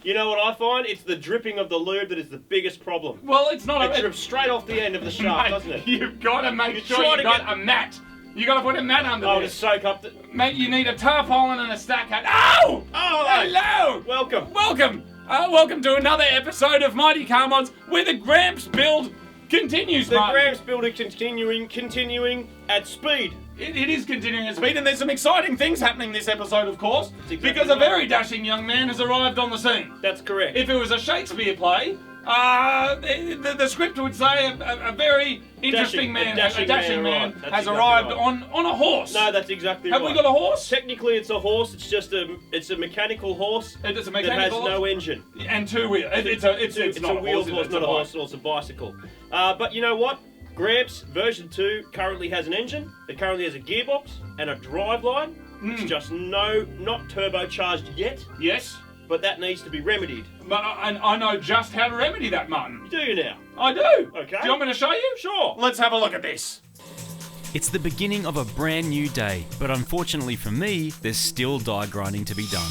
You know what I find? It's the dripping of the lube that is the biggest problem. Well, it's not It drips straight off the end of the shaft, doesn't it? You've got to make sure you got a mat. You got to put a mat under Oh, to this. soak up the... Mate, you need a tarpaulin and a stack hat. Oh! Oh, Hello! welcome. Welcome! Welcome to another episode of Mighty Car Mods, where the Gramps build continues, The Martin. Gramps build is continuing at speed. It is continuing at speed, and there's some exciting things happening this episode, of course, exactly because a right. very dashing young man has arrived on the scene. That's correct. If it was a Shakespeare play, the script would say a very interesting man, a dashing man right. has exactly arrived right. on a horse. No, that's exactly Have right. we got a horse? Technically, it's a horse. It's just a mechanical horse It is a that mechanical has no engine. and two wheels. It's not a wheeled horse, it's not a horse. It's a bicycle. But you know what? Gramps version 2 currently has an engine. It currently has a gearbox and a driveline. It's just not turbocharged yet. Yes. But that needs to be remedied. But I know just how to remedy that, Martin. Do you now? I do. Okay. Do you want me to show you? Sure. Let's have a look at this. It's the beginning of a brand new day, but unfortunately for me, there's still die grinding to be done.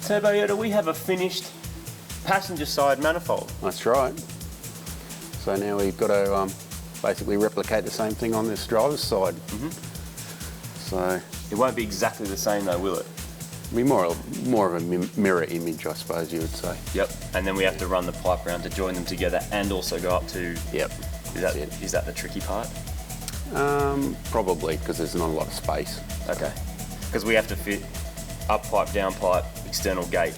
Turbo, we have a finished passenger side manifold. That's right. So now we've got to basically replicate the same thing on this driver's side. So It won't be exactly the same though, will it? it'll be more of a mirror image, I suppose you would say. Yep. And then we have to run the pipe round to join them together and also go up to... Yep. Is that the tricky part? Probably, because there's not a lot of space. Okay. Because we have to fit up pipe, down pipe, external gate,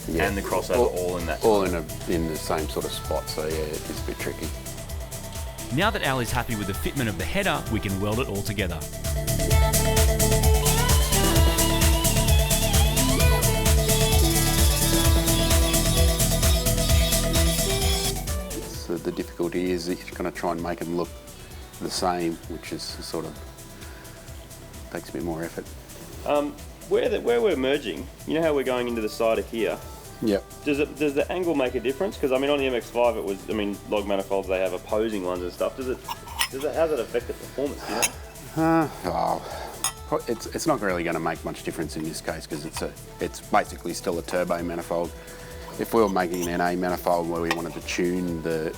Yeah. and the crossover all in that. All in the same sort of spot, so yeah, it's a bit tricky. Now that Al is happy with the fitment of the header, we can weld it all together. So the difficulty is that you're going to try and make them look the same, which is sort of takes a bit more effort. Where we're merging, you know how we're going into the side of here? Yep. Does the angle make a difference? Because I mean, on the MX-5, it was, I mean, log manifolds, they have opposing ones and stuff. How does it affect the performance? Do you know? It's not really going to make much difference in this case because it's basically still a turbo manifold. If we were making an NA manifold where we wanted to tune the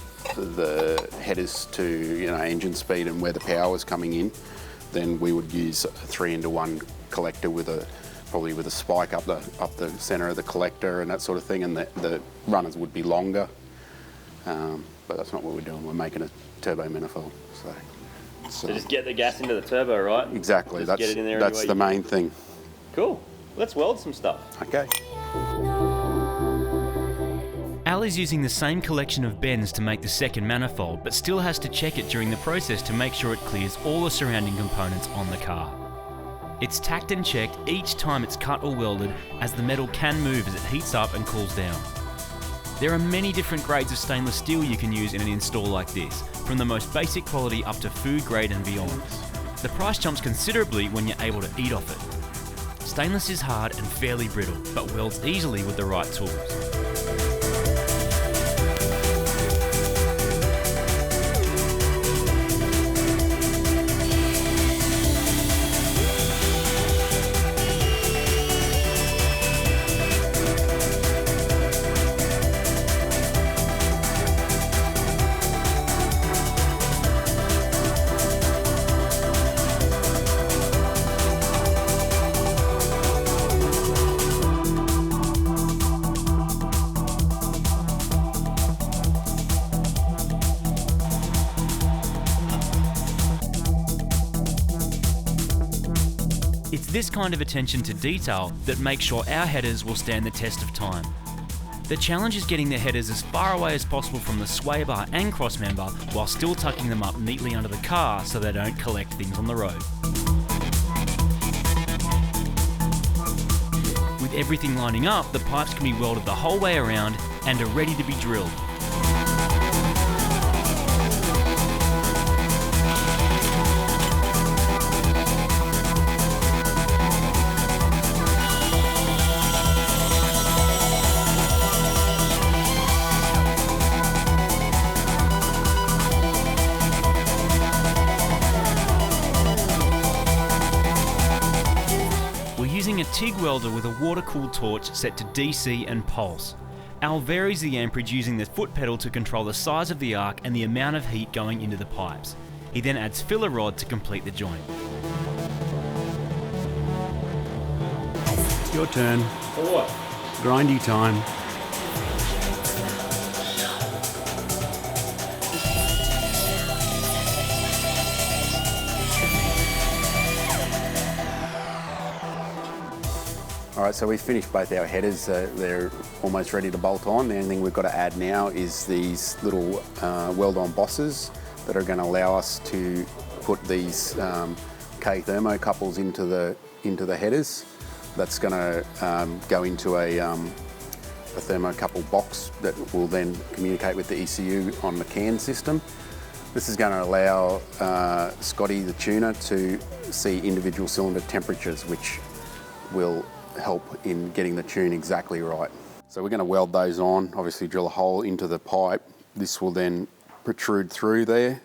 headers to engine speed and where the power was coming in, then we would use a 3-into-1 collector probably with a spike up the centre of the collector and that sort of thing, and the runners would be longer. But that's not what we're doing. We're making a turbo manifold. So just get the gas into the turbo, right? Exactly. Just get it in there that's any way the you main thing. Cool. Let's weld some stuff. Okay. Al is using the same collection of bends to make the second manifold, but still has to check it during the process to make sure it clears all the surrounding components on the car. It's tacked and checked each time it's cut or welded, as the metal can move as it heats up and cools down. There are many different grades of stainless steel you can use in an install like this, from the most basic quality up to food grade and beyond. The price jumps considerably when you're able to eat off it. Stainless is hard and fairly brittle, but welds easily with the right tools. It's this kind of attention to detail that makes sure our headers will stand the test of time. The challenge is getting the headers as far away as possible from the sway bar and crossmember while still tucking them up neatly under the car so they don't collect things on the road. With everything lining up, the pipes can be welded the whole way around and are ready to be drilled. a TIG welder with a water-cooled torch set to DC and pulse. Al varies the amperage using the foot pedal to control the size of the arc and the amount of heat going into the pipes. He then adds filler rod to complete the joint. Your turn. For what? Grindy time. Alright, so we've finished both our headers. They're almost ready to bolt on. The only thing we've got to add now is these little weld-on bosses that are going to allow us to put these K thermocouples into the headers. That's going to go into a thermocouple box that will then communicate with the ECU on the CAN system. This is going to allow Scotty the tuner to see individual cylinder temperatures, which will help in getting the tune exactly right. So we're going to weld those on, obviously drill a hole into the pipe. This will then protrude through there.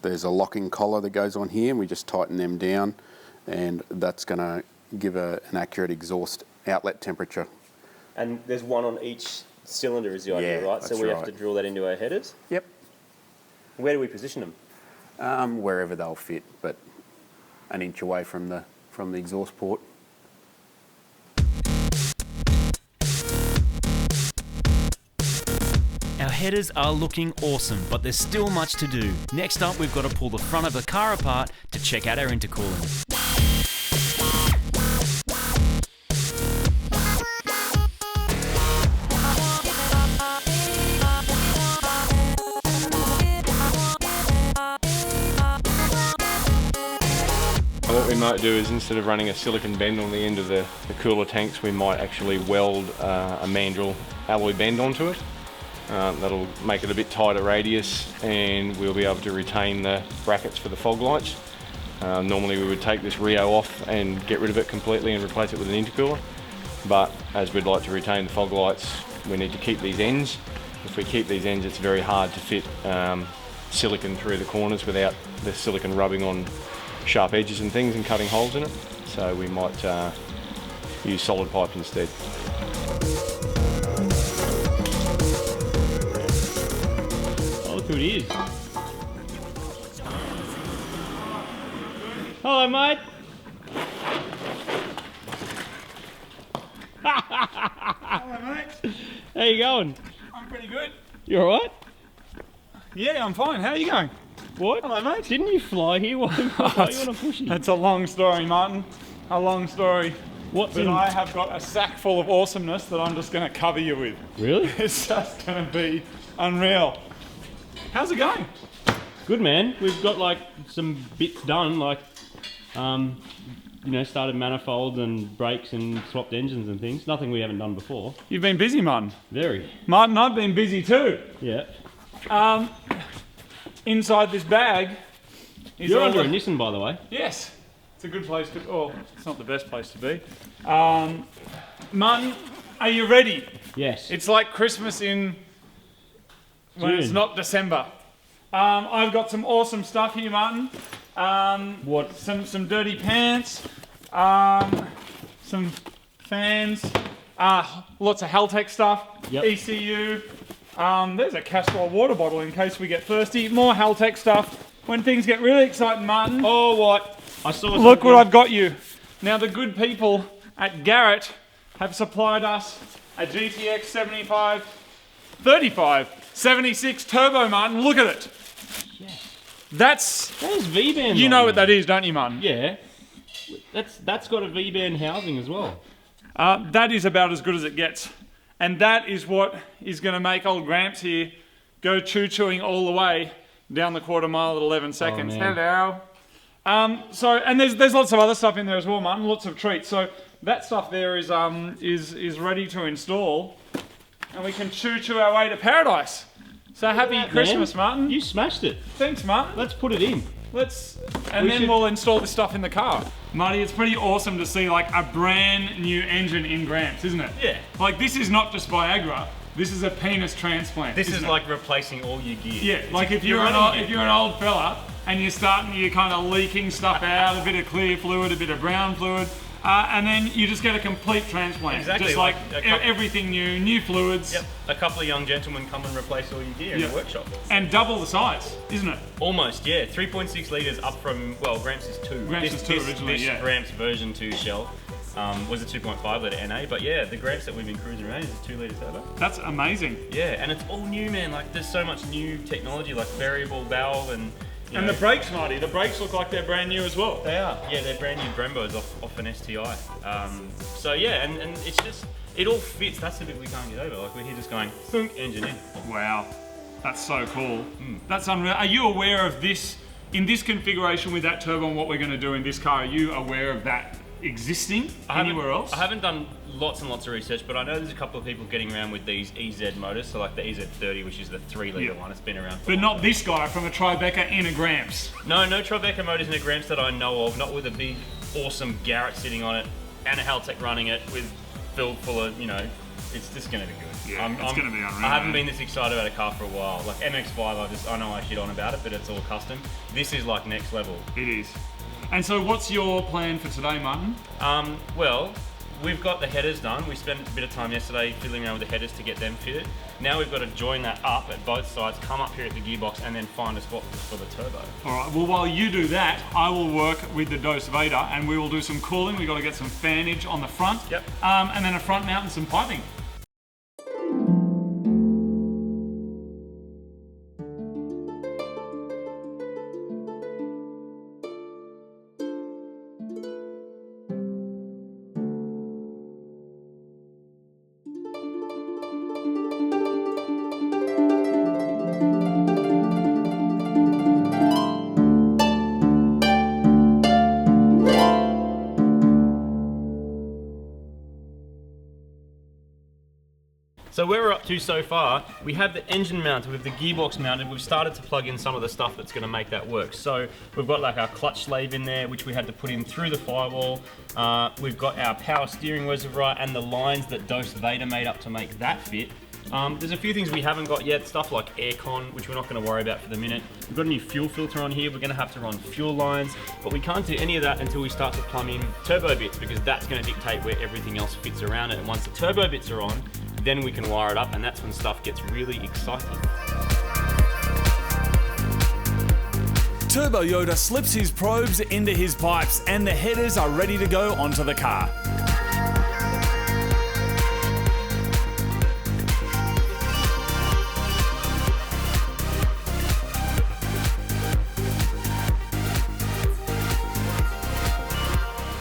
There's a locking collar that goes on here, and we just tighten them down, and that's going to give an accurate exhaust outlet temperature. And there's one on each cylinder is the idea, Yeah, right? So that's we have right. to drill that into our headers. Yep. Where do we position them? Wherever they'll fit, but an inch away from the exhaust port. Our headers are looking awesome, but there's still much to do. Next up, we've got to pull the front of the car apart to check out our intercooling. What we might do is, instead of running a silicon bend on the end of the cooler tanks, we might actually weld a mandrel alloy bend onto it. That'll make it a bit tighter radius, and we'll be able to retain the brackets for the fog lights. Normally we would take this Rio off and get rid of it completely and replace it with an intercooler, but as we'd like to retain the fog lights, we need to keep these ends. If we keep these ends, it's very hard to fit silicon through the corners without the silicon rubbing on sharp edges and things and cutting holes in it. So we might use solid pipe instead. Oh, look who it is. Hello, mate. Hello, mate. How you going? I'm pretty good. You alright? Yeah, I'm fine. How are you going? What? Hello, mate. Didn't you fly here? Why you want to push it? That's a long story, Martin. A long story. What's But in... I have got a sack full of awesomeness that I'm just going to cover you with. Really? It's just going to be unreal. How's it going? Good, man. We've got like some bits done, like you know, started manifolds and brakes and swapped engines and things. Nothing we haven't done before. You've been busy, Martin. Very. Martin, I've been busy too. Yeah. Inside this bag is You're all under the- a Nissan, by the way. Yes, it's a good place to. Oh, it's not the best place to be. Martin, are you ready? Yes. It's like Christmas when it's June. not December. I've got some awesome stuff here, Martin. What? Some dirty pants, some fans, lots of Haltech stuff, Yep. ECU. There's a Castrol water bottle in case we get thirsty. More Haltech stuff. When things get really exciting, Martin. Oh, what? I saw something. Look what I've got you. Now the good people at Garrett have supplied us a GTX 76 turbo, Martin. Look at it. That's, That is V-band. you on know there. what that is, don't you, Martin? Yeah. That's got a V-band housing as well. That is about as good as it gets. And that is what is going to make old Gramps here go choo-chooing all the way down the quarter mile at 11 seconds. man. Hello. And there's lots of other stuff in there as well, Martin. Lots of treats. So that stuff there is ready to install, and we can choo-choo our way to paradise. So happy Christmas, Martin. You smashed it. Thanks, Martin. Let's put it in. We'll install this stuff in the car. Marty, it's pretty awesome to see like a brand new engine in Gramps, isn't it? Yeah. Like this is not just Viagra. This is a penis transplant. This is isn't it? like replacing all your gear. Yeah, like if you're an old fella and you're kind of leaking stuff out, a bit of clear fluid, a bit of brown fluid, and then you just get a complete transplant. Exactly, Just like like everything new fluids. Yep. A couple of young gentlemen come and replace all your gear in the workshop. And double the size, isn't it? Almost, yeah. 3.6 litres up from, well, Gramps is 2. Gramps is 2 originally, this Gramps version 2 shell was a 2.5 litre NA, but yeah, the Gramps that we've been cruising around is a 2 litre turbo. That's amazing. Yeah, and it's all new, man. Like, there's so much new technology, like variable valve and... And the brakes, Marty, the brakes look like they're brand new as well. They are. Yeah, they're brand new Brembos off an STI. So yeah, and it's just, it all fits. That's the bit we can't get over. Like, we're here just going, thunk, engine in. Wow, that's so cool. That's unreal. Are you aware of this, in this configuration with that turbo and what we're going to do in this car, are you aware of that existing anywhere else? I haven't done lots and lots of research, but I know there's a couple of people getting around with these EZ motors, so like the EZ30, which is the 3 litre one. It's been around for But not this guy from a Tribeca in a Gramps. No Tribeca motors in a Gramps that I know of, not with a big, awesome Garrett sitting on it, and a Haltech running it with filled full of, it's just going to be good. Yeah, it's going to be unreal. I haven't been this excited about a car for a while. Like MX-5, I know I shit on about it, but it's all custom. This is like next level. It is. And so what's your plan for today, Martin? Well, we've got the headers done. We spent a bit of time yesterday fiddling around with the headers to get them fitted. Now we've got to join that up at both sides, come up here at the gearbox, and then find a spot for the turbo. All right, well, while you do that, I will work with the Dose Vader, and we will do some cooling. We've got to get some fanage on the front, and then a front mount and some piping. So where we're up to so far, we have the engine mounted, we have the gearbox mounted, we've started to plug in some of the stuff that's going to make that work. So we've got like our clutch sleeve in there, which we had to put in through the firewall. We've got our power steering reservoir and the lines that Dose Vader made up to make that fit. There's a few things we haven't got yet, stuff like aircon, which we're not going to worry about for the minute. We've got a new fuel filter on here, we're going to have to run fuel lines, but we can't do any of that until we start to plumb in turbo bits, because that's going to dictate where everything else fits around it. And once the turbo bits are on, then we can wire it up, and that's when stuff gets really exciting. Turbo Yoda slips his probes into his pipes, and the headers are ready to go onto the car.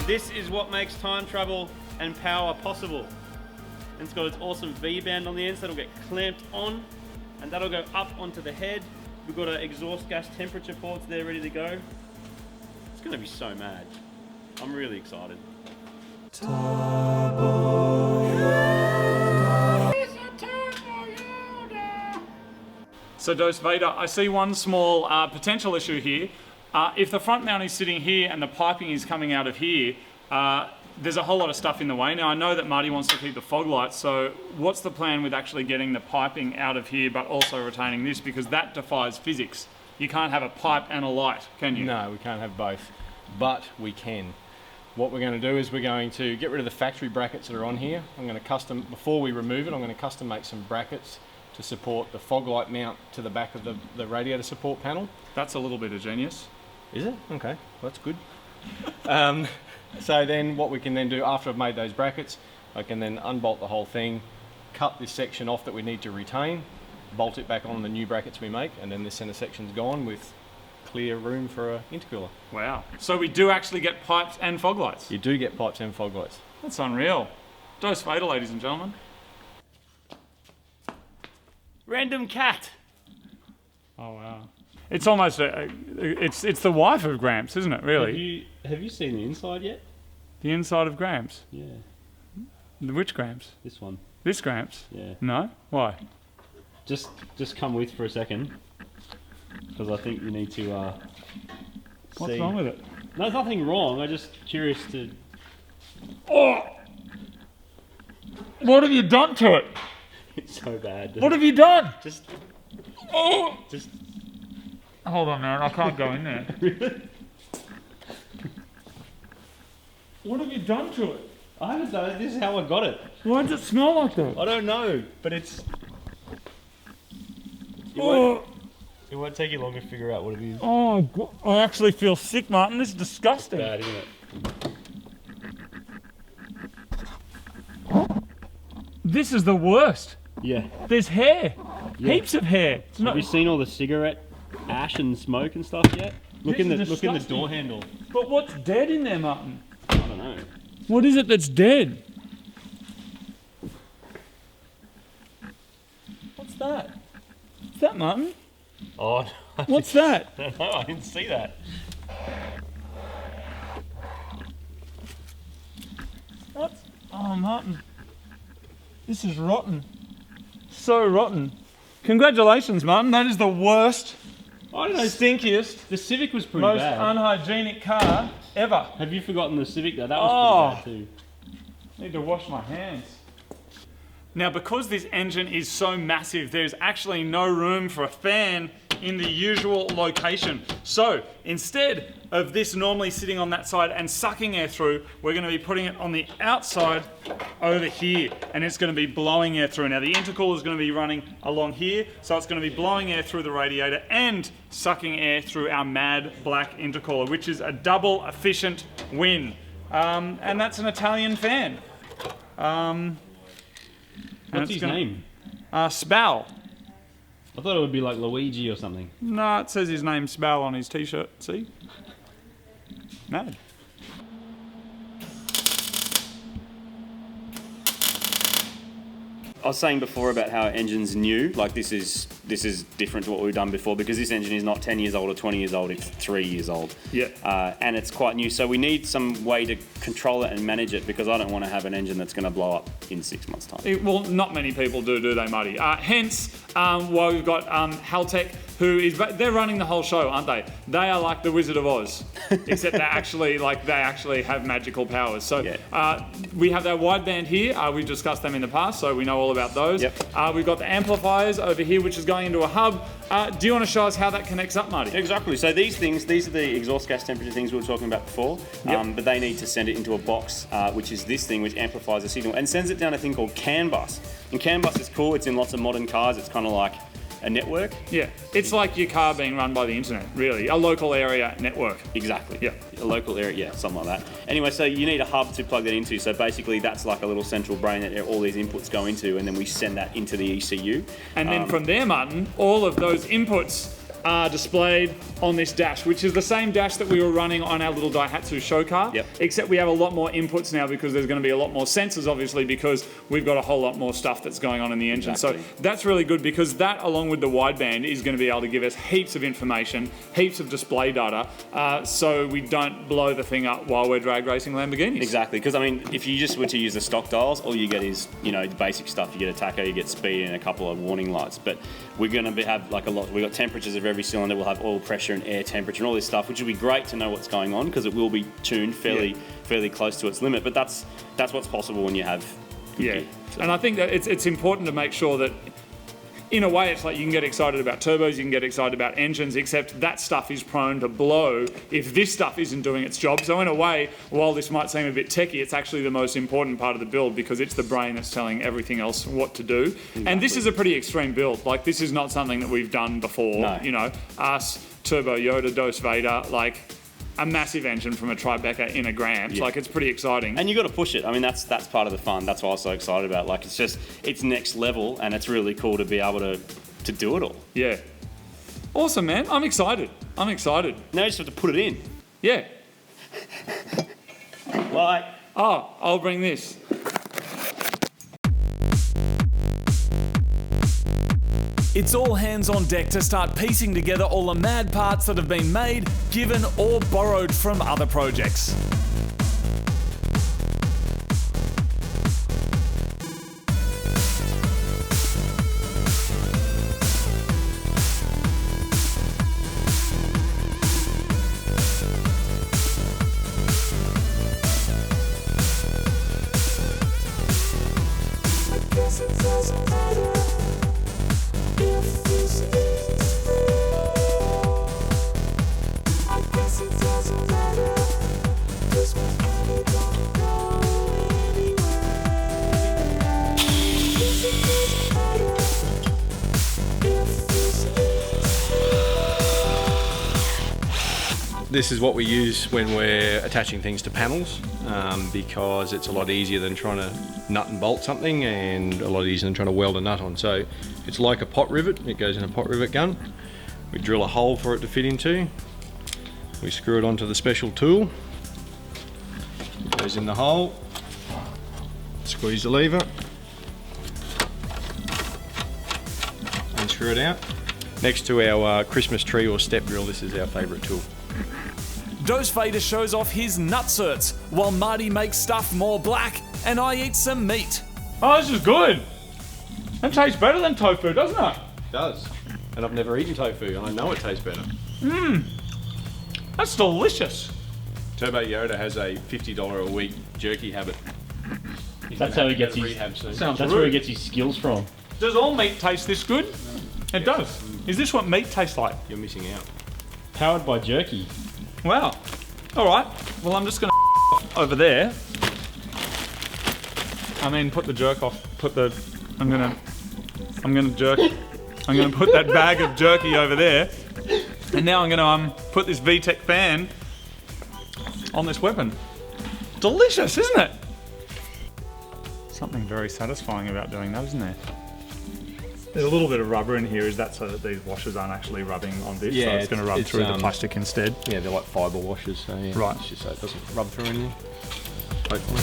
This is what makes time travel and power possible. And it's got its awesome V-band on the end, so that'll get clamped on, and that'll go up onto the head. We've got our exhaust gas temperature ports there ready to go. It's gonna be so mad. I'm really excited. So Dose Vader, I see one small potential issue here. If the front mount is sitting here and the piping is coming out of here, there's a whole lot of stuff in the way. Now I know that Marty wants to keep the fog lights, so what's the plan with actually getting the piping out of here but also retaining this, because that defies physics. You can't have a pipe and a light, can you? No, we can't have both, but we can. What we're going to do is we're going to get rid of the factory brackets that are on here. I'm going to custom, before we remove it, I'm going to custom make some brackets to support the fog light mount to the back of the radiator support panel. That's a little bit of genius. Is it? Okay, well, that's good. So then what we can then do after I've made those brackets, I can then unbolt the whole thing, cut this section off that we need to retain, bolt it back on the new brackets we make, and then this center section's gone with clear room for an intercooler. Wow. So we do actually get pipes and fog lights? You do get pipes and fog lights. That's unreal. Dose Vader, ladies and gentlemen. Random cat. Oh wow. It's almost it's the wife of Gramps, isn't it? Really? Have you seen the inside yet? The inside of Gramps. Yeah. Which Gramps? This one. This Gramps? Yeah. No? Why? Just come with for a second, because I think you need to What's see. wrong with it? No, there's nothing wrong. I'm just curious to. Oh! What have you done to it? It's so bad. What have you done? Just. Oh! Just. Hold on, man. I can't go in there. What have you done to it? I haven't done it. This is how I got it. Why does it smell like that? I don't know, but it's... Oh, It won't take you long to figure out what it is. oh God. I actually feel sick, Martin. This is disgusting. Bad, isn't it? This is the worst. Yeah. There's hair. Heaps of hair. It's Have not, you seen all the cigarette ash and smoke and stuff yet? Look This in the is look in the disgusting. door handle. but what's dead in there, Martin? I don't know. What is it that's dead? What's that? What's that, Martin? Oh, What's that? I don't know. I didn't see that. What? Oh, Martin. This is rotten. So rotten. Congratulations, Martin. That is the worst, I don't know. stinkiest, The Civic was pretty most bad. unhygienic car ever. Have you forgotten the Civic though? That Oh. was pretty bad too. Need to wash my hands. Now, because this engine is so massive, there's actually no room for a fan in the usual location. So instead of this normally sitting on that side and sucking air through, we're going to be putting it on the outside over here, and it's going to be blowing air through. Now, the intercooler is going to be running along here, so it's going to be blowing air through the radiator and sucking air through our mad black intercooler, which is a double efficient win. And that's an Italian fan. What's his name? Spal. I thought it would be like Luigi or something. No, it says his name Spal on his t-shirt. See? Mad. I was saying before about how our engine's new. Like this is different to what we've done before because this engine is not 10 years old or 20 years old. It's 3 years old. Yeah. And it's quite new. So we need some way to control it and manage it because I don't want to have an engine that's going to blow up in 6 months' time. Well, not many people do they, Marty? Hence, why we've got Haltech, who is, they're running the whole show, aren't they? They are like the Wizard of Oz, except they actually have magical powers. So Yeah. we have that wideband here. We've discussed them in the past, so we know all about those. Yep. We've got the amplifiers over here, which is going into a hub. Do you want to show us how that connects up, Marty? Exactly. So these are the exhaust gas temperature things we were talking about before. Yep. But they need to send it into a box, which is this thing, which amplifies the signal and sends it down a thing called CAN bus. And CAN bus is cool. It's in lots of modern cars. It's kind of like a network. Yeah, it's like your car being run by the internet, really. A local area network. Exactly. Yeah. A local area, yeah, something like that. Anyway, so you need a hub to plug that into. So basically, that's like a little central brain that all these inputs go into, and then we send that into the ECU. And then from there, Martin, all of those inputs are displayed on this dash, which is the same dash that we were running on our little Daihatsu show car, Yep. except we have a lot more inputs now because there's going to be a lot more sensors, obviously, because we've got a whole lot more stuff that's going on in the engine. Exactly. So that's really good because that, along with the wideband, is going to be able to give us heaps of information, heaps of display data, so we don't blow the thing up while we're drag racing Lamborghinis. Exactly, because I mean, if you just were to use the stock dials, all you get is, you know, the basic stuff. You get a tacho, you get speed, and a couple of warning lights. But we're going to have like a lot. We've got temperatures of every cylinder. We'll have oil pressure and air temperature and all this stuff, which will be great to know what's going on because it will be tuned fairly close to its limit. But that's what's possible when you have good Yeah, gear. So- and I think that it's important to make sure that, in a way, it's like you can get excited about turbos, you can get excited about engines, except that stuff is prone to blow if this stuff isn't doing its job. So in a way, while this might seem a bit techie, it's actually the most important part of the build because it's the brain that's telling everything else what to do. Exactly. And this is a pretty extreme build. Like, this is not something that we've done before. No. You know, us, Turbo Yoda, Dose Vader, like a massive engine from a Tribeca in a Gramps. Yeah. Like, it's pretty exciting. And you got to push it. I mean, that's part of the fun. That's what I was so excited about. Like, it's next level, and it's really cool to be able to do it all. Yeah. Awesome, man. I'm excited. Now you just have to put it in. Yeah. Like, Oh, I'll bring this. It's all hands on deck to start piecing together all the mad parts that have been made, given, or borrowed from other projects. This is what we use when we're attaching things to panels, because it's a lot easier than trying to nut and bolt something, and a lot easier than trying to weld a nut on. So it's like a pot rivet. It goes in a pot rivet gun. We drill a hole for it to fit into. We screw it onto the special tool. It goes in the hole. Squeeze the lever. And screw it out. Next to our Christmas tree or step drill, this is our favourite tool. Dose Fader shows off his nutserts, while Marty makes stuff more black and I eat some meat. Oh, this is good. That tastes better than tofu, doesn't it? It does. And I've never eaten tofu, and I know it tastes better. That's delicious. Turbo Yoda has a $50 a week jerky habit. That's how he gets his rehab soon. Sounds That's rude. where he gets his skills from. Does all meat taste this good? It does. Is this what meat tastes like? You're missing out. Powered by jerky. Wow. All right. Well, I'm just gonna over there. I mean, put the jerk off. I'm gonna put that bag of jerky over there, and now I'm gonna put this VTech fan on this weapon. Delicious, isn't it? Something very satisfying about doing that, isn't there? There's a little bit of rubber in here. Is that so that these washers aren't actually rubbing on this? Yeah, so it's going to rub it's, through the plastic instead. Yeah, they're like fibre washers, so yeah. Right. It's just so it doesn't rub through anything. Hopefully.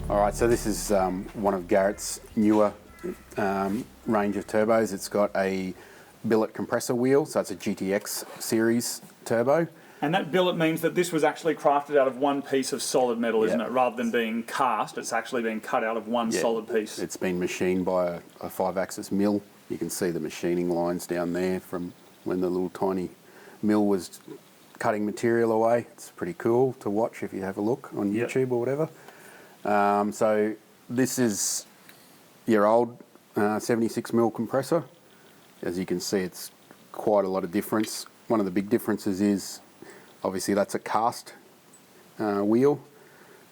All right, so this is one of Garrett's newer range of turbos. It's got a billet compressor wheel, so it's a GTX series turbo. And that billet means that this was actually crafted out of one piece of solid metal, isn't Yeah. it? Rather than being cast, it's actually been cut out of one Yeah, solid piece. It's been machined by a 5-axis mill. You can see the machining lines down there from when the little tiny mill was cutting material away. It's pretty cool to watch if you have a look on Yep. YouTube or whatever. So this is your old 76mm compressor. As you can see, it's quite a lot of difference. One of the big differences is, obviously that's a cast wheel.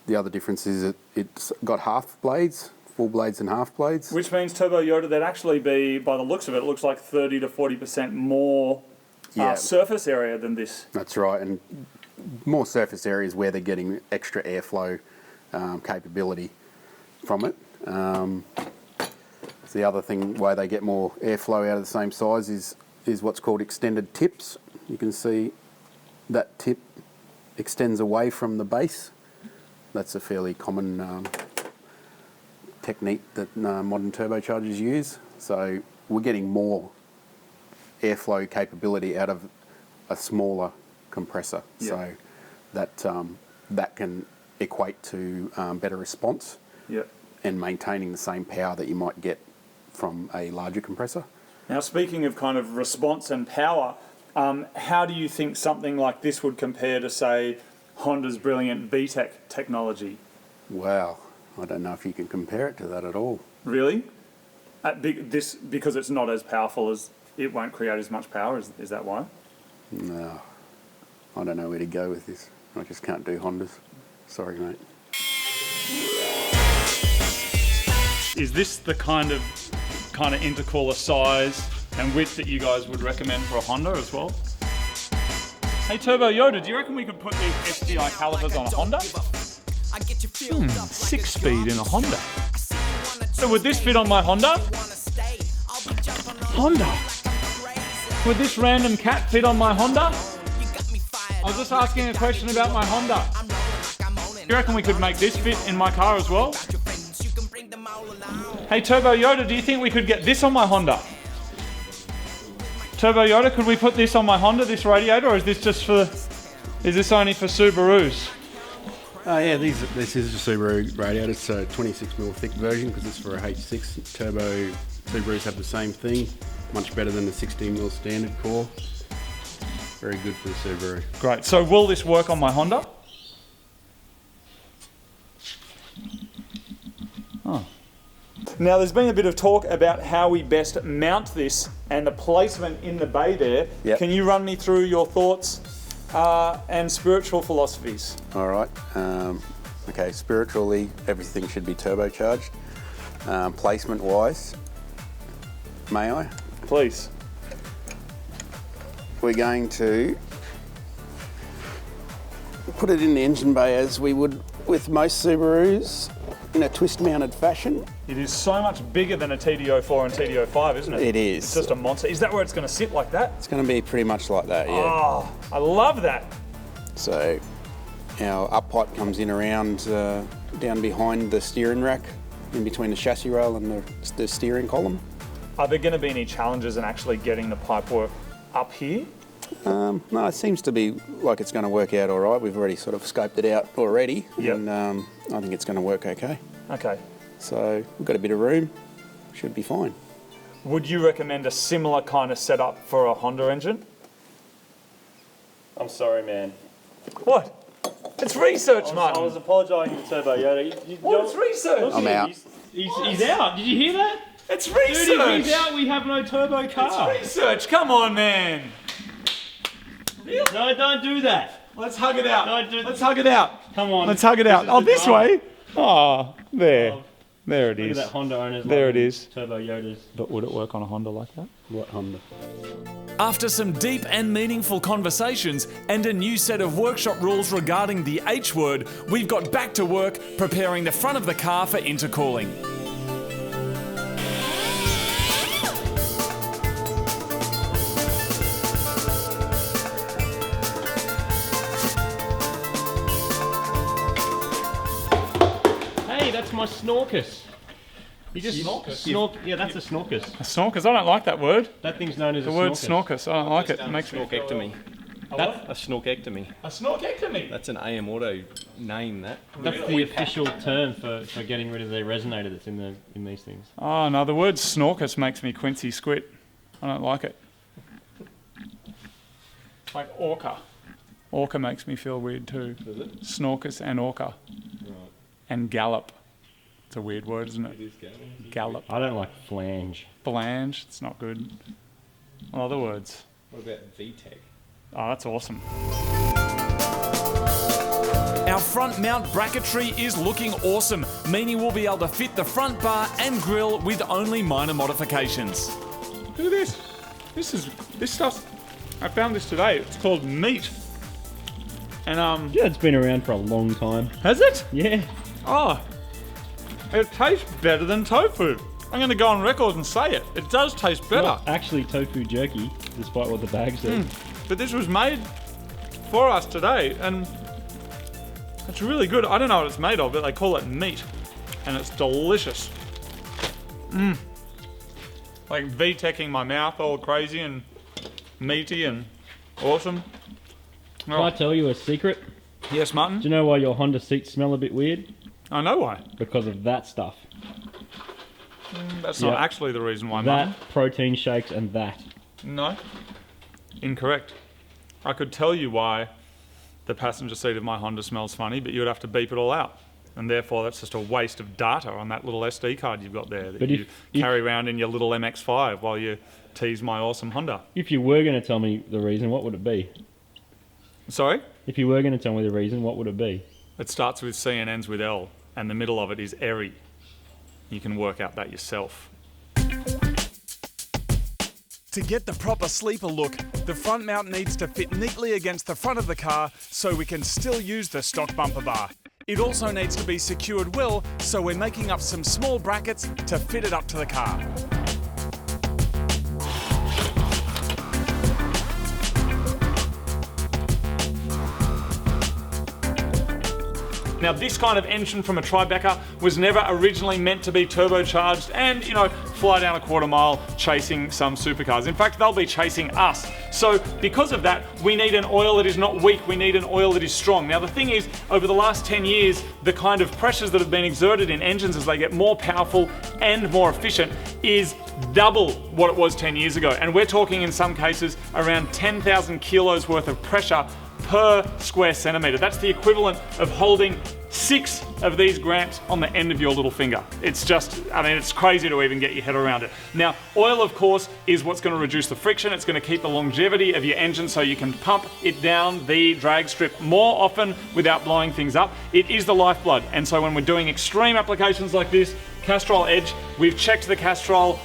The other difference is it's got half blades, full blades and half blades. Which means Turbo Yoda, that'd actually be, by the looks of it, it looks like 30 to 40% more Yeah. surface area than this. That's right, and more surface areas where they're getting extra airflow capability from it. So the other thing, why they get more airflow out of the same size is what's called extended tips. You can see that tip extends away from the base. That's a fairly common technique that modern turbochargers use. So we're getting more airflow capability out of a smaller compressor. Yeah. So that can equate to better response Yep. and maintaining the same power that you might get from a larger compressor. Now, speaking of kind of response and power, how do you think something like this would compare to, say, Honda's brilliant VTech technology? Wow, I don't know if you can compare it to that at all. Really? Because it's not as powerful as, it won't create as much power, is that why? No, I don't know where to go with this. I just can't do Hondas. Sorry, mate. Is this the kind of intercooler size and width that you guys would recommend for a Honda as well? Hey Turbo Yoda, do you reckon we could put these SDI calipers on a Honda? 6-speed in a Honda. So would this fit on my Honda? Honda. Would this random cat fit on my Honda? I was just asking a question about my Honda. Do you reckon we could make this fit in my car as well? Hey Turbo Yoda, do you think we could get this on my Honda? Turbo Yoda, could we put this on my Honda, this radiator, or is this only for Subarus? Yeah, this is a Subaru radiator. It's a 26mm thick version because it's for a H6 turbo. Subarus have the same thing, much better than the 16mm standard core. Very good for the Subaru. Great, so will this work on my Honda? Oh. Now there's been a bit of talk about how we best mount this and the placement in the bay there. Yep. Can you run me through your thoughts and spiritual philosophies? All right. Okay, spiritually, everything should be turbocharged. Placement-wise, may I? Please. We're going to put it in the engine bay as we would with most Subarus in a twist-mounted fashion. It is so much bigger than a TD04 and TD05, isn't it? It is. It's just a monster. Is that where it's going to sit like that? It's going to be pretty much like that, yeah. Oh, I love that. So our up pipe comes in around down behind the steering rack, in between the chassis rail and the steering column. Are there going to be any challenges in actually getting the pipework up here? No, it seems to be like it's going to work out all right. We've already sort of scoped it out already, Yep. and I think it's going to work okay. Okay. So we've got a bit of room, should be fine. Would you recommend a similar kind of setup for a Honda engine? I'm sorry, man. What? It's research, I Martin. was apologising to Turbo Yoda. What? It's research. I'm out. He's out. Did you hear that? It's research. Dude, if he's out, we have no turbo car. It's research. Come on, man. No, don't do that. Let's hug it out. Don't do Let's hug it out. Come on. Let's hug it out. is Oh, the this drama. way. Oh, there. There it Look at is. that Honda owner's There like it is. Turbo Yodas. But would it work on a Honda like that? What Honda? After some deep and meaningful conversations and a new set of workshop rules regarding the H word, we've got back to work preparing the front of the car for intercooling. Hey, that's my snorkus. You just Snorkus? Yeah, that's a snorkus. A snorkus? I don't like that word. That thing's known as The a word snorkus. snorkus. I don't like it. It makes me... Snorkectomy. That's, A snorkectomy. A snorkectomy? That's an AM Auto name, that. that's the official term for getting rid of the resonator that's in these things. Oh, no, the word snorkus makes me Quincy squit. I don't like it. Like orca. Orca makes me feel weird too. Does it? Snorkus and orca. Right. And gallop. It's a weird word, isn't it? It is going. Gallop. I don't like flange. Flange. It's not good. Other words. What about VTEC? Oh, that's awesome. Our front mount bracketry is looking awesome, meaning we'll be able to fit the front bar and grille with only minor modifications. Look at this. This stuff. I found this today. It's called meat. And Yeah, it's been around for a long time. has it? Yeah. Oh, it tastes better than tofu. I'm going to go on record and say it. It does taste better. Not actually tofu jerky, despite what the bag said. But this was made for us today, and it's really good. I don't know what it's made of, but they call it meat, and it's delicious. Like VTECing my mouth all crazy and meaty and awesome. Can I tell you a secret? Yes, Martin? Do you know why your Honda seats smell a bit weird? I know why. Because of that stuff. That's not Yeah. actually the reason why, Martin. That, protein shakes, and that. No. Incorrect. I could tell you why the passenger seat of my Honda smells funny, but you would have to beep it all out. And therefore, that's just a waste of data on that little SD card you've got there that But you if- carry around in your little MX-5 while you tease my awesome Honda. If you were going to tell me the reason, what would it be? Sorry? If you were going to tell me the reason, what would it be? It starts with C and ends with L, and the middle of it is airy. You can work out that yourself. To get the proper sleeper look, the front mount needs to fit neatly against the front of the car so we can still use the stock bumper bar. It also needs to be secured well, so we're making up some small brackets to fit it up to the car. Now, this kind of engine from a Tribeca was never originally meant to be turbocharged and, fly down a quarter mile chasing some supercars. In fact, they'll be chasing us. So, because of that, we need an oil that is not weak, we need an oil that is strong. Now, the thing is, over the last 10 years, the kind of pressures that have been exerted in engines as they get more powerful and more efficient is double what it was 10 years ago. And we're talking, in some cases, around 10,000 kilos worth of pressure per square centimetre. That's the equivalent of holding 6 of these Gramps on the end of your little finger. It's just, I mean, it's crazy to even get your head around it. Now, oil, of course, is what's going to reduce the friction. It's going to keep the longevity of your engine so you can pump it down the drag strip more often without blowing things up. It is the lifeblood, and so when we're doing extreme applications like this, Castrol Edge, we've checked the Castrol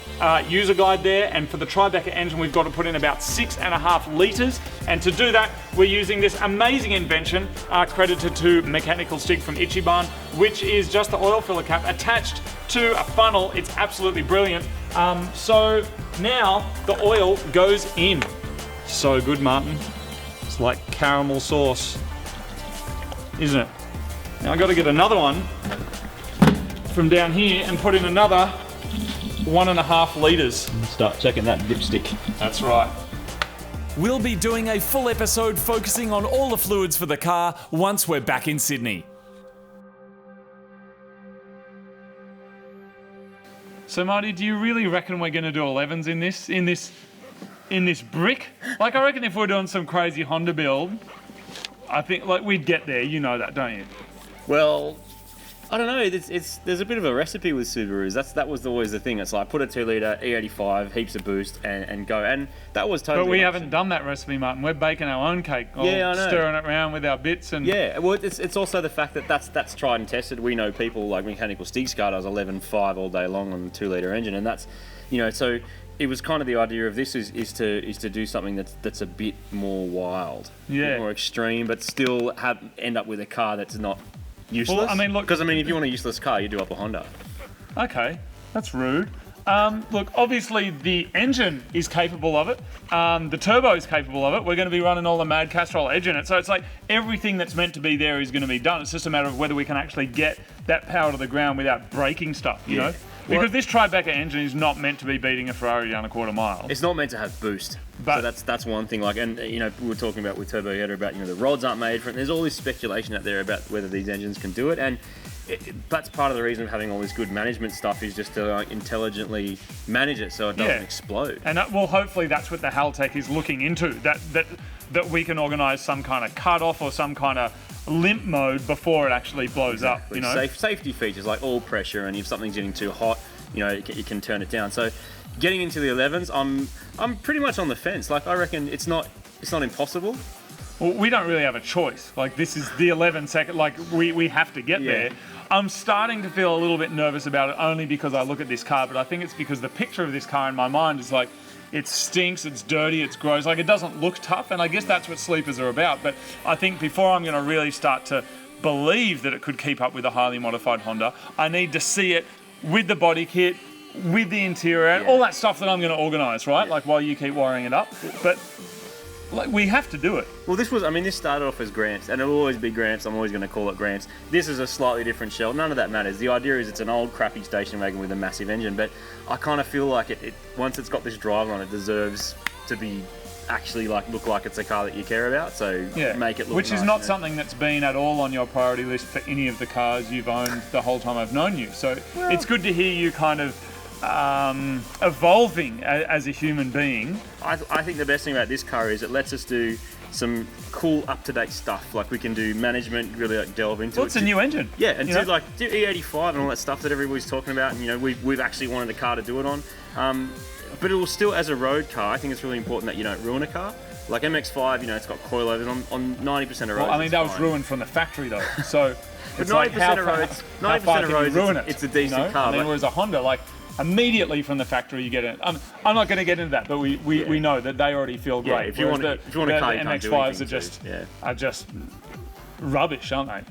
user guide there, and for the Tribeca engine we've got to put in about 6.5 litres, and to do that we're using this amazing invention credited to Mechanical Stick from Ichiban, which is just the oil filler cap attached to a funnel. It's absolutely brilliant. So now the oil goes in. So good, Martin. It's like caramel sauce, isn't it? Now I've got to get another one from down here and put in another 1.5 litres. Start checking that dipstick. That's right. We'll be doing a full episode focusing on all the fluids for the car once we're back in Sydney. So Marty, do you really reckon we're going to do 11s in this brick? Like, I reckon if we're doing some crazy Honda build, I think like we'd get there. You know that, don't you? Well, I don't know. There's a bit of a recipe with Subarus. That was always the thing. It's like put a 2 litre E85, heaps of boost, and go. And that was totally. But we haven't done that recipe, Martin. We're baking our own cake. Yeah, I know. Stirring it around with our bits and. Yeah, well, it's also the fact that that's tried and tested. We know people like Mechanical Stick's car does 11.5 all day long on the 2 litre engine, and that's, you know, so it was kind of the idea of this is to do something that's a bit more wild, a bit more extreme, but still end up with a car that's not useless. Well, I mean, look, because if you want a useless car, you do up a Honda. Okay, that's rude. Look, obviously the engine is capable of it. The turbo is capable of it. We're going to be running all the mad Castrol Edge in it. So it's like everything that's meant to be there is going to be done. It's just a matter of whether we can actually get that power to the ground without breaking stuff, you know? Because this Tribeca engine is not meant to be beating a Ferrari down a quarter mile. It's not meant to have boost. But so that's one thing. Like, and you know, we were talking about with Turbocharger about, you know, the rods aren't made for it. And there's all this speculation out there about whether these engines can do it, and that's part of the reason of having all this good management stuff is just to like intelligently manage it so it doesn't explode. And well, hopefully that's what the Haltech is looking into. That we can organise some kind of cut-off or some kind of limp mode before it actually blows up. You know, safety features like all pressure, and if something's getting too hot, you know, you can turn it down. So, getting into the 11s, I'm pretty much on the fence. Like, I reckon it's not impossible. Well, we don't really have a choice. Like, this is the 11 second. Like, we have to get there. I'm starting to feel a little bit nervous about it only because I look at this car, but I think it's because the picture of this car in my mind is like, it stinks, it's dirty, it's gross. Like, it doesn't look tough, and I guess that's what sleepers are about. But I think before I'm going to really start to believe that it could keep up with a highly modified Honda, I need to see it with the body kit, with the interior, and all that stuff that I'm going to organise, right? Like, while you keep wiring it up. But like, we have to do it. Well, this started off as Gramps, and it'll always be Gramps. I'm always going to call it Gramps. This is a slightly different shell. None of that matters. The idea is it's an old, crappy station wagon with a massive engine, but I kind of feel like it once it's got this driver on, it deserves to be actually look like it's a car that you care about. So make it look which nice, is not something that's been at all on your priority list for any of the cars you've owned the whole time I've known you. So it's good to hear you kind of evolving as a human being. I think the best thing about this car is it lets us do some cool up-to-date stuff. Like, we can do management, really like delve into Well, it's a new engine. Yeah, and do E85 and all that stuff that everybody's talking about. And, you know, we've actually wanted a car to do it on. But it will still, as a road car, I think it's really important that you don't ruin a car. Like MX-5, you know, it's got coilovers on 90% of roads. Well, I mean, that was ruined from the factory though. So but 90% like of roads, 90% of roads, ruin it. It's a decent car. I mean, whereas a Honda, like, immediately from the factory you get it. I'm not going to get into that, but we know that they already feel great. Yeah, if you want a car, you can't do MX-5s are just rubbish, aren't they?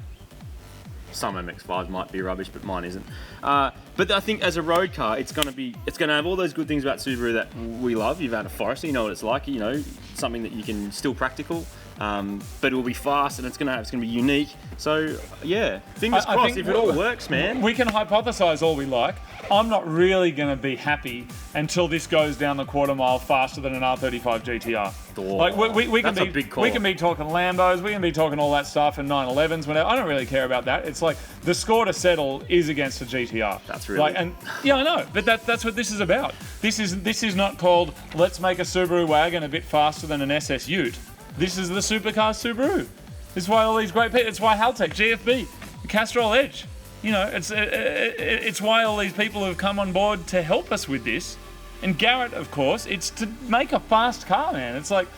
Some MX-5s might be rubbish, but mine isn't. But I think as a road car, it's going to have all those good things about Subaru that we love. You've had a Forester, you know what it's like. You know, something that you can still practical, but it will be fast and it's going to be unique. So yeah, fingers crossed. If it all works, man. We can hypothesize all we like. I'm not really going to be happy until this goes down the quarter mile faster than an R35 GTR. Like we can that's a big call. We can be talking Lambos, we can be talking all that stuff and 911s. Whatever. I don't really care about that. It's like the score to settle is against a GTR. That's really I know, but that's what this is about. This is not called let's make a Subaru wagon a bit faster than an SS Ute. This is the supercar Subaru. This is why all these great people. It's why Haltech, GFB, Castrol Edge. You know, it's why all these people have come on board to help us with this. And Garrett, of course, it's to make a fast car, man. It's like,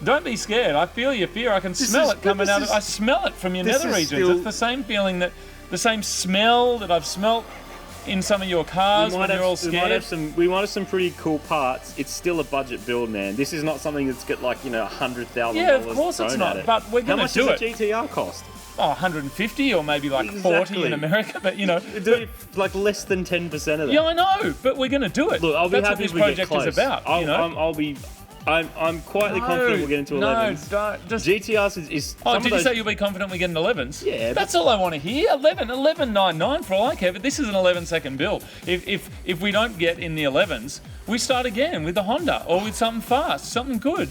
don't be scared. I feel your fear. I can smell it coming out. I smell it from your nether regions. It's the same feeling, the same smell that I've smelt in some of your cars when you're all scared. We might have some pretty cool parts. It's still a budget build, man. This is not something that's got like, $100,000. Yeah, of course it's not. But we're going to do it. How much does a GTR cost? Oh, 150 or maybe like 40 in America, but do it like less than 10% of that. Yeah, I know, but we're going to do it. Look, I'll be That's happy what this if we get project close. is about. I'm quietly confident we'll get into 11s. Don't. Just, GTRs is oh, did you say you'll be confident we get an 11s? Yeah. That's all I want to hear. 11.99 for all I care, but this is an 11-second build. If we don't get in the 11s, we start again with the Honda or with something fast, something good,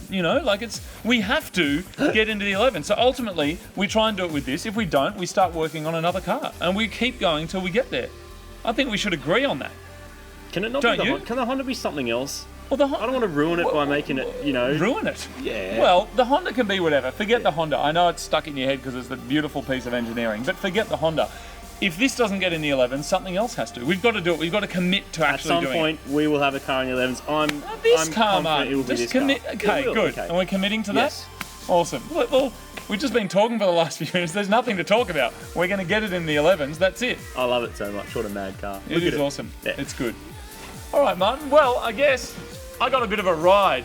we have to get into the 11. So ultimately, we try and do it with this. If we don't, we start working on another car and we keep going till we get there. I think we should agree on that. Can it not Don't be you? Can the Honda be something else? Well, I don't want to ruin it by making it, Ruin it? Yeah. Well, the Honda can be whatever. Forget the Honda. I know it's stuck in your head because it's a beautiful piece of engineering, but forget the Honda. If this doesn't get in the 11s, something else has to. We've got to do it. We've got to commit to actually doing it. At some point, we will have a car in the 11s. This I'm car, confident Martin. it will be Just this commit. car. Okay, good. Okay. And we're committing to Yes. that? Awesome. Well, we've just been talking for the last few minutes. There's nothing to talk about. We're going to get it in the 11s. That's it. I love it so much. What a mad car. It is awesome. Yeah. It's good. All right, Martin. Well, I guess I got a bit of a ride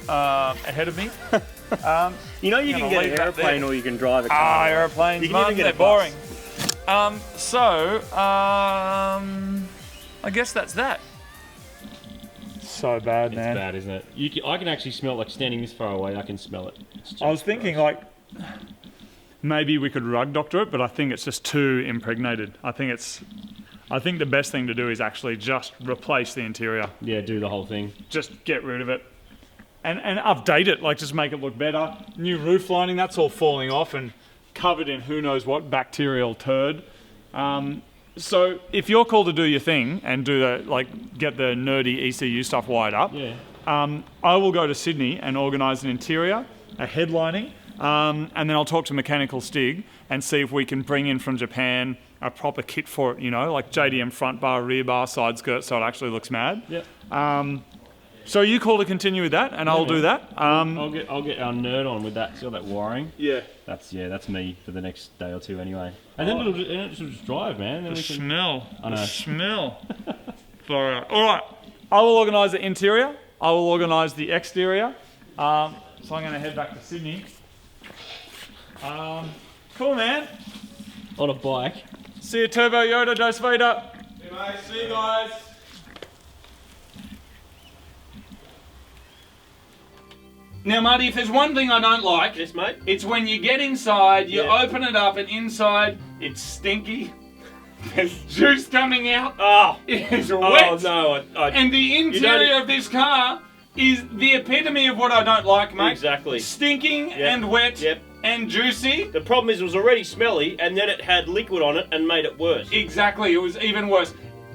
ahead of me. You can I'll get leave an that aeroplane there. or you can drive a car. Aeroplanes, You can Martin, even get they're a bus. boring. I guess that's that. So bad, man. It's bad, isn't it? I can actually smell it, like standing this far away, I can smell it. I was thinking like maybe we could rug doctor it, but I think it's just too impregnated. I think the best thing to do is actually just replace the interior. Yeah, do the whole thing. Just get rid of it. And update it, like just make it look better. New roof lining, that's all falling off and covered in who knows what bacterial turd. So if you're called to do your thing and do get the nerdy ECU stuff wired up, Yeah. I will go to Sydney and organise an interior, a headlining, and then I'll talk to Mechanical Stig and see if we can bring in from Japan a proper kit for it, like JDM front bar, rear bar, side skirt, so it actually looks mad. Yep. So you call to continue with that, and I'll do that. I'll get our nerd on with that. See all that wiring? Yeah. That's me for the next day or two anyway. And then it'll just drive, man. Then The we can... smell. I know. The smell. Far out. All right. I will organise the interior. I will organise the exterior. So I'm going to head back to Sydney. Cool, man. On a bike. See you, Turbo Yoda, Dose Vader. See you, mate. See you guys. Now, Marty, if there's one thing I don't like, Yes, mate. it's when you get inside, you Yeah. open it up, and inside it's stinky. There's juice coming out. Oh, It is oh wet. no. And the interior of this car is the epitome of what I don't like, mate. Exactly. Stinking and wet Yep. and juicy. The problem is it was already smelly, and then it had liquid on it and made it worse. Exactly, it was even worse.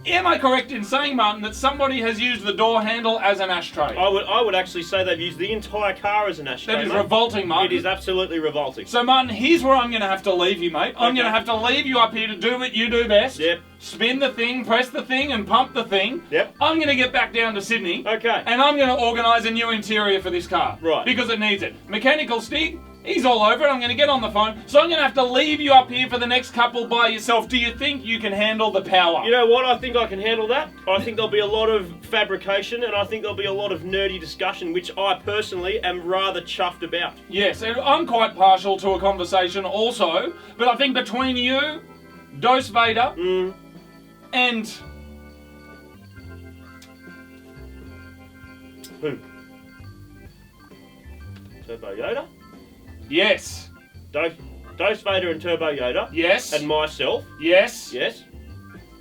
Am I correct in saying, Martin, that somebody has used the door handle as an ashtray? I would actually say they've used the entire car as an ashtray. That is mate. revolting, Martin. It is absolutely revolting. So, Martin, here's where I'm going to have to leave you, mate. I'm Okay. going to have to leave you up here to do what you do best. Yep. Spin the thing, press the thing, and pump the thing. Yep. I'm going to get back down to Sydney. Okay. And I'm going to organise a new interior for this car. Right. Because it needs it. Mechanical Stig, he's all over it. I'm going to get on the phone. So I'm going to have to leave you up here for the next couple by yourself. Do you think you can handle the power? You know what? I think I can handle that. I think there'll be a lot of fabrication, and I think there'll be a lot of nerdy discussion, which I personally am rather chuffed about. Yes, and I'm quite partial to a conversation also. But I think between you, Dose Vader, and... Who? Turbo Yoda? Yes. Dose Vader and Turbo Yoda? Yes. And myself? Yes. Yes.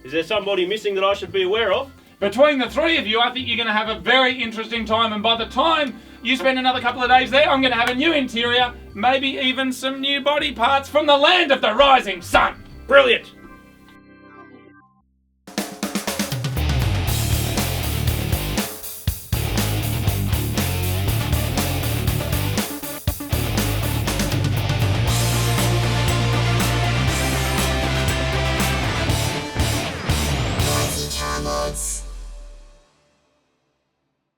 Is there somebody missing that I should be aware of? Between the three of you, I think you're going to have a very interesting time, and by the time you spend another couple of days there, I'm going to have a new interior, maybe even some new body parts from the land of the rising sun. Brilliant!